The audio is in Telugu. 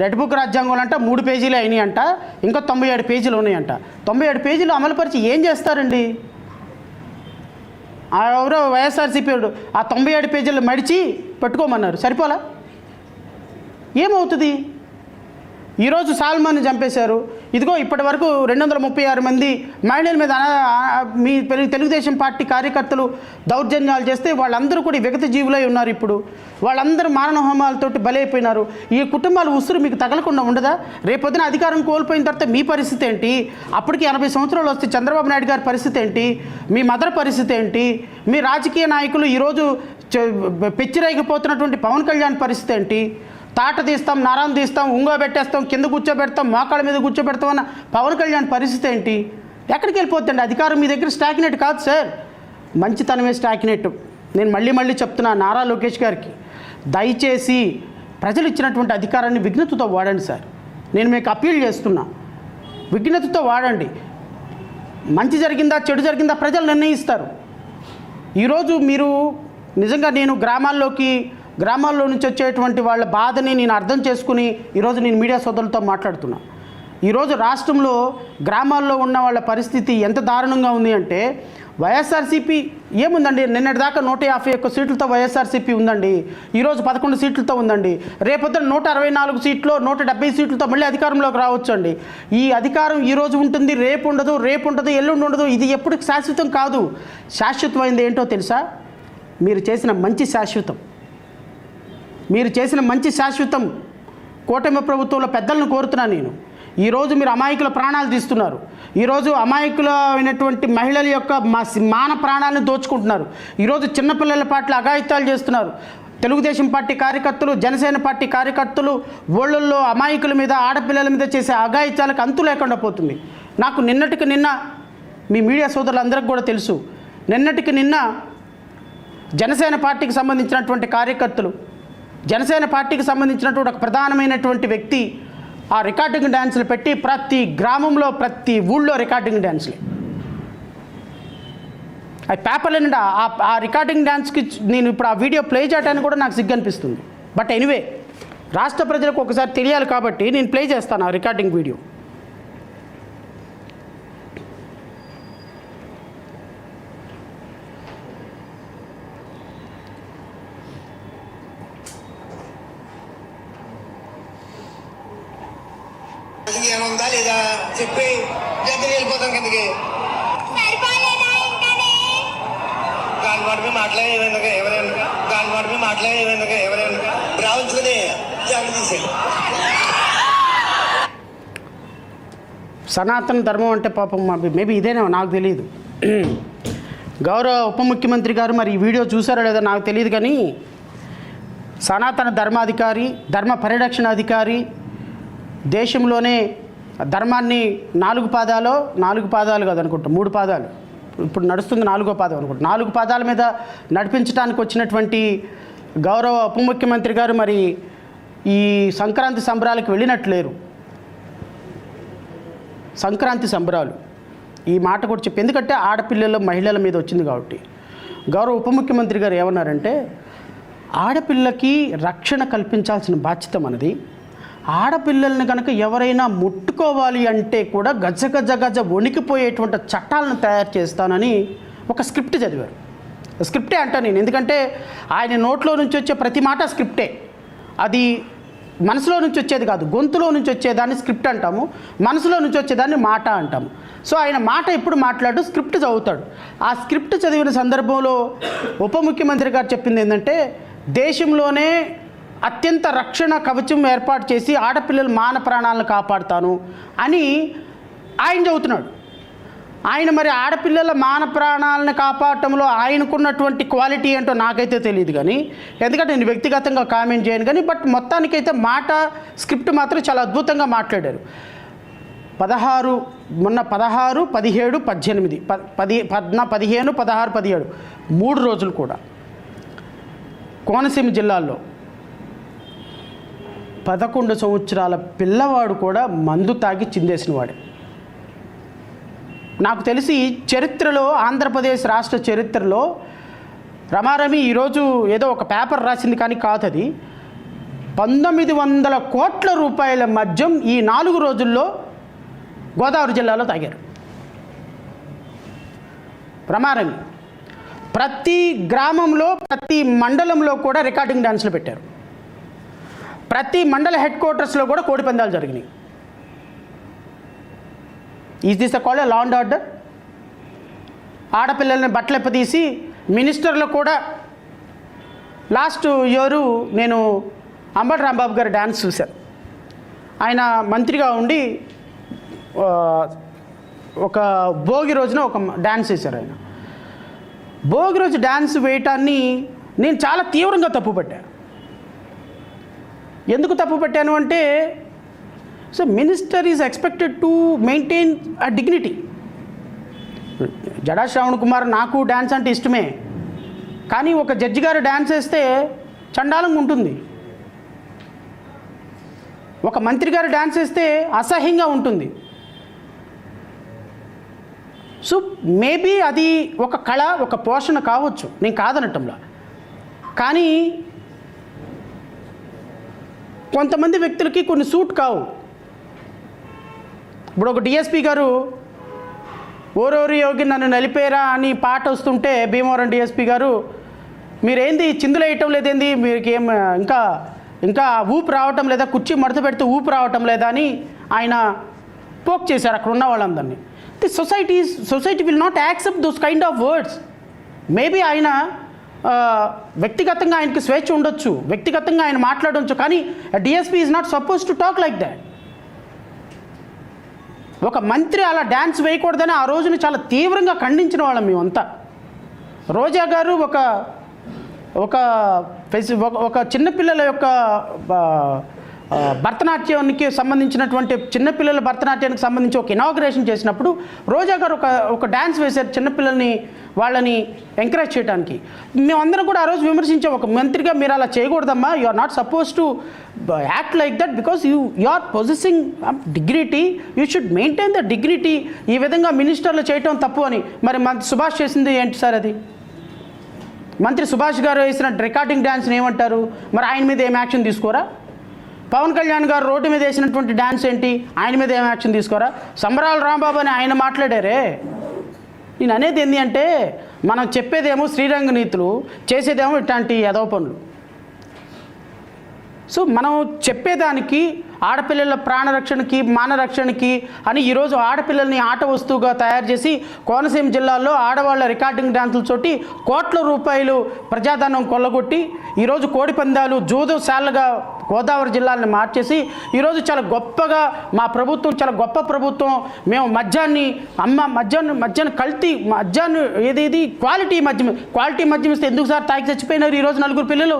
రెడ్ బుక్ రాజ్యాంగంలో అంట 3 పేజీలే అయినాయి అంట, ఇంకా 97 పేజీలు ఉన్నాయంట. 97 పేజీలు అమలుపరిచి ఏం చేస్తారండి? ఎవరో వైఎస్ఆర్సీపీ ఆ 97 పేజీలు మడిచి పెట్టుకోమన్నారు, సరిపోలా? ఏమవుతుంది? ఈరోజు సాల్మాన్ని చంపేశారు. ఇదిగో ఇప్పటి వరకు 236 మంది మహిళల మీద మీ తెలుగుదేశం పార్టీ కార్యకర్తలు దౌర్జన్యాలు చేస్తే వాళ్ళందరూ కూడా విగత జీవులై ఉన్నారు. ఇప్పుడు వాళ్ళందరూ మారణ హోమాలతోటి బలైపోయినారు. ఈ కుటుంబాలు ఉసురు మీకు తగలకుండా ఉండదా? రేపొద్దున అధికారం కోల్పోయిన తర్వాత మీ పరిస్థితి ఏంటి? అప్పటికి 80 సంవత్సరాలు వస్తే చంద్రబాబు నాయుడు గారి పరిస్థితి ఏంటి? మీ మదర్ పరిస్థితి ఏంటి? మీ రాజకీయ నాయకులు ఈరోజు పెచ్చిరైగిపోతున్నటువంటి పవన్ కళ్యాణ్ పరిస్థితి ఏంటి? తాట తీస్తాం, నరం తీస్తాం, ఉంగోబెట్టేస్తాం, కింద కూర్చోబెడతాం, మోకాళ్ళ మీద కూర్చోబెడతాం అన్న పవన్ కళ్యాణ్ పరిస్థితి ఏంటి? ఎక్కడికి వెళ్ళిపోతుందండి? అధికారం మీ దగ్గర స్టాగ్నేట్ కాదు సార్, మంచితనమే స్టాగ్నేట్. నేను మళ్ళీ చెప్తున్నా నారా లోకేష్ గారికి, దయచేసి ప్రజలు ఇచ్చినటువంటి అధికారాన్ని విఘ్నతతో వాడండి సార్. నేను మీకు అప్పీల్ చేస్తున్నా, విఘ్నతతో వాడండి. మంచి జరిగిందా చెడు జరిగిందా ప్రజలు నిర్ణయిస్తారు. ఈరోజు మీరు నిజంగా నేను గ్రామాల్లో నుంచి వచ్చేటువంటి వాళ్ళ బాధని నేను అర్థం చేసుకుని ఈరోజు నేను మీడియా సోదరులతో మాట్లాడుతున్నా. ఈరోజు రాష్ట్రంలో గ్రామాల్లో ఉన్న వాళ్ళ పరిస్థితి ఎంత దారుణంగా ఉంది అంటే, వైఎస్ఆర్సీపీ ఏముందండి, నిన్నటిదాకా 151 సీట్లతో వైఎస్ఆర్సీపీ ఉందండి, ఈరోజు 11 సీట్లతో ఉందండి. రేపొద్దున 164 సీట్లు 170 సీట్లతో మళ్ళీ అధికారంలోకి రావచ్చు అండి. ఈ అధికారం ఈరోజు ఉంటుంది, రేపు ఉండదు, ఎల్లుండి ఉండదు. ఇది ఎప్పుడు శాశ్వతం కాదు. శాశ్వతమైంది ఏంటో తెలుసా? మీరు చేసిన మంచి శాశ్వతం. కూటమి ప్రభుత్వంలో పెద్దలను కోరుతున్నాను నేను. ఈరోజు మీరు అమాయకుల ప్రాణాలు తీస్తున్నారు. ఈరోజు అమాయకులైనటువంటి మహిళల యొక్క మాన ప్రాణాలను దోచుకుంటున్నారు. ఈరోజు చిన్నపిల్లల పట్ల అఘాయిత్యాలు చేస్తున్నారు. తెలుగుదేశం పార్టీ కార్యకర్తలు, జనసేన పార్టీ కార్యకర్తలు ఊళ్ళల్లో అమాయకుల మీద, ఆడపిల్లల మీద చేసే అఘాయిత్యాలకు అంతు లేకుండా పోతుంది. నాకు నిన్నటికి నిన్న మీ మీడియా సోదరులందరికీ కూడా తెలుసు, నిన్నటికి నిన్న జనసేన పార్టీకి సంబంధించినటువంటి కార్యకర్తలు, జనసేన పార్టీకి సంబంధించినటువంటి ఒక ప్రధానమైనటువంటి వ్యక్తి ఆ రికార్డింగ్ డ్యాన్సులు పెట్టి ప్రతి గ్రామంలో, ప్రతి ఊళ్ళో రికార్డింగ్ డ్యాన్సులే. అది పేపర్లో నిండా ఆ రికార్డింగ్ డ్యాన్స్కి నేను ఇప్పుడు ఆ వీడియో ప్లే చేయడానికి కూడా నాకు సిగ్గు అనిపిస్తుంది. బట్ ఎనీవే, రాష్ట్ర ప్రజలకు ఒకసారి తెలియాలి కాబట్టి నేను ప్లే చేస్తాను ఆ రికార్డింగ్ వీడియో. ఏముందా లేదా చెప్పి జల్దీ వెళ్ళిపోతాం కిందకి. దాని మాట మీద మాట్లాడేందుకు ఎవరైనా రావుచుకుని జగన్ తీసేది. సనాతన ధర్మం అంటే పాపం మేబీ ఇదేనా, నాకు తెలియదు. గౌరవ ఉప ముఖ్యమంత్రి గారు మరి ఈ వీడియో చూసారో లేదో నాకు తెలియదు, కానీ సనాతన ధర్మాధికారి, ధర్మ పరిరక్షణాధికారి, దేశంలోనే ధర్మాన్ని 4 పాదాలు కాదనుకుంటా, 3 పాదాలు, ఇప్పుడు నడుస్తుంది 4వ పాదం అనుకుంటా, 4 పాదాల మీద నడిపించడానికి వచ్చినటువంటి గౌరవ ఉప ముఖ్యమంత్రి గారు మరి ఈ సంక్రాంతి సంబరాలకు వెళ్ళినట్లేరు. సంక్రాంతి సంబరాలు ఈ మాట కూడా చెప్పి, ఎందుకంటే ఆడపిల్లల మహిళల మీద వచ్చింది కాబట్టి. గౌరవ ఉప ముఖ్యమంత్రి గారు ఏమన్నారంటే, ఆడపిల్లకి రక్షణ కల్పించాల్సిన బాధ్యత మనది. ఆడపిల్లల్ని కనుక ఎవరైనా ముట్టుకోవాలి అంటే కూడా గజ వణికిపోయేటువంటి చట్టాలను తయారు చేస్తానని ఒక స్క్రిప్ట్ చదివారు. స్క్రిప్టే అంటా నేను, ఎందుకంటే ఆయన నోట్లో నుంచి వచ్చే ప్రతి మాట స్క్రిప్టే. అది మనసులో నుంచి వచ్చేది కాదు, గొంతులో నుంచి వచ్చేదాన్ని స్క్రిప్ట్ అంటాము, మనసులో నుంచి వచ్చేదాన్ని మాట అంటాము. సో ఆయన మాట ఎప్పుడు మాట్లాడు, స్క్రిప్ట్ చదువుతాడు. ఆ స్క్రిప్ట్ చదివిన సందర్భంలో ఉప ముఖ్యమంత్రి గారు చెప్పింది ఏంటంటే, దేశంలోనే అత్యంత రక్షణ కవచం ఏర్పాటు చేసి ఆడపిల్లల మాన ప్రాణాలను కాపాడుతాను అని ఆయన చెబుతున్నాడు. ఆయన మరి ఆడపిల్లల మాన ప్రాణాలను కాపాడటంలో ఆయనకున్నటువంటి క్వాలిటీ ఏంటో నాకైతే తెలియదు, కానీ ఎందుకంటే నేను వ్యక్తిగతంగా కామెంట్ చేయను కానీ, బట్ మొత్తానికైతే మాట స్క్రిప్ట్ మాత్రం చాలా అద్భుతంగా మాట్లాడారు. 16 మొన్న 16, 17, 18, 15, 16, 17 3 రోజులు కూడా కోనసీమ జిల్లాల్లో 11 సంవత్సరాల పిల్లవాడు కూడా మందు తాగి చిందేసినవాడే. నాకు తెలిసి చరిత్రలో, ఆంధ్రప్రదేశ్ రాష్ట్ర చరిత్రలో రమారమి ఈరోజు ఏదో ఒక పేపర్ రాసింది కానీ కాదు, అది 1900 కోట్ల రూపాయల మద్యం ఈ 4 రోజుల్లో గోదావరి జిల్లాలో తాగారు. ప్రమాదంగా ప్రతి గ్రామంలో, ప్రతి మండలంలో కూడా రికార్డింగ్ డాన్సులు పెట్టారు. ప్రతి మండల హెడ్ క్వార్టర్స్లో కూడా కోడి పందాలు జరిగినాయి. Is this called law and order? ఆడపిల్లల్ని బట్టలెప్పదీసి మినిస్టర్లు కూడా లాస్ట్ ఇయరు నేను అంబటి రాంబాబు గారి డ్యాన్స్ చూశాను. ఆయన మంత్రిగా ఉండి ఒక భోగి రోజున ఒక డ్యాన్స్ వేశారు. ఆయన భోగి రోజు డ్యాన్స్ వేయటాన్ని నేను చాలా తీవ్రంగా తప్పుపట్టాను. ఎందుకు తప్పుపట్టాను అంటే, so minister is expected to maintain a dignity. Jada Shravan Kumar నాకు డ్యాన్స్ అంటే ఇష్టమే, కానీ ఒక జడ్జి గారు డ్యాన్స్ వేస్తే చండాలంగా ఉంటుంది. ఒక మంత్రి గారు డ్యాన్స్ వేస్తే అసహ్యంగా ఉంటుంది. సో మేబీ అది ఒక కళ, ఒక పోషణ కావచ్చు, నేను కాదనటంలా. కానీ కొంతమంది వ్యక్తులకి కొన్ని సూట్ కావు. ఇప్పుడు ఒక డిఎస్పి గారు ఓరోరి యోగి నన్ను నలిపేరా అని పాట వస్తుంటే భీమవరం డిఎస్పి గారు, మీరేంది చిందులు వేయటం లేదేంది, మీకు ఏం ఇంకా ఇంకా ఊపు రావటం లేదా, కుర్చీ మడత పెడితే ఊపు రావటం లేదా అని ఆయన పోక్ చేశారు అక్కడ ఉన్న వాళ్ళందరినీ. The society will not accept those kind of words. Maybe ఆయన వ్యక్తిగతంగా ఆయనకి స్వేచ్ఛ ఉండొచ్చు, వ్యక్తిగతంగా ఆయన మాట్లాడవచ్చు, కానీ DSP is not suppose to talk like that. ఒక మంత్రి అలా డ్యాన్స్ వేయకూడదని ఆ రోజున చాలా తీవ్రంగా ఖండించిన వాళ్ళం మేమంతా. రోజా గారు ఒక చిన్నపిల్లల యొక్క భరతనాట్యానికి సంబంధించినటువంటి చిన్నపిల్లల భరతనాట్యానికి సంబంధించి ఒక ఇనాగ్రేషన్ చేసినప్పుడు రోజా గారు ఒక డ్యాన్స్ వేశారు చిన్నపిల్లల్ని, వాళ్ళని ఎంకరేజ్ చేయడానికి. మేమందరం కూడా ఆ రోజు విమర్శించాం, ఒక మంత్రిగా మీరు అలా చేయకూడదమ్మా, you are not suppose to act like that because you are possessing dignity, you should maintain the dignity. ఈ విధంగా మినిస్టర్లు చేయటం తప్పు అని. మరి సుభాష్ చేసింది ఏంటి సార్? అది మంత్రి సుభాష్ గారు వేసిన రికార్డింగ్ డ్యాన్స్ని ఏమంటారు? మరి ఆయన మీద ఏం యాక్షన్ తీసుకోరా? పవన్ కళ్యాణ్ గారు రోడ్డు మీద వేసినటువంటి డ్యాన్స్ ఏంటి, ఆయన మీద ఏం యాక్షన్ తీసుకోరా? సంబరాల రాంబాబు అని ఆయన మాట్లాడారే. నేను అనేది ఏంటి అంటే, మనం చెప్పేదేమో శ్రీరంగ నీతులు, చేసేదేమో ఇట్లాంటి ఎదవ పనులు. సో మనం చెప్పేదానికి ఆడపిల్లల ప్రాణరక్షణకి, మానరక్షణకి అని ఈరోజు ఆడపిల్లల్ని ఆట వస్తువుగా తయారు చేసి కోనసీమ జిల్లాలో ఆడవాళ్ళ రికార్డింగ్ డాన్సులతోటి కోట్ల రూపాయలు ప్రజాధనం కొల్లగొట్టి ఈరోజు కోడి పందాలు జూదశాలగా గోదావరి జిల్లాలను మార్చేసి ఈరోజు చాలా గొప్పగా మా ప్రభుత్వం చాలా గొప్ప ప్రభుత్వం, మేము మద్యాన్ని కల్తీ మద్యాన్ని ఏదేది క్వాలిటీ మద్యం ఇస్తే ఎందుకు సార్ తాగి చచ్చిపోయినారు ఈరోజు 4 పిల్లలు?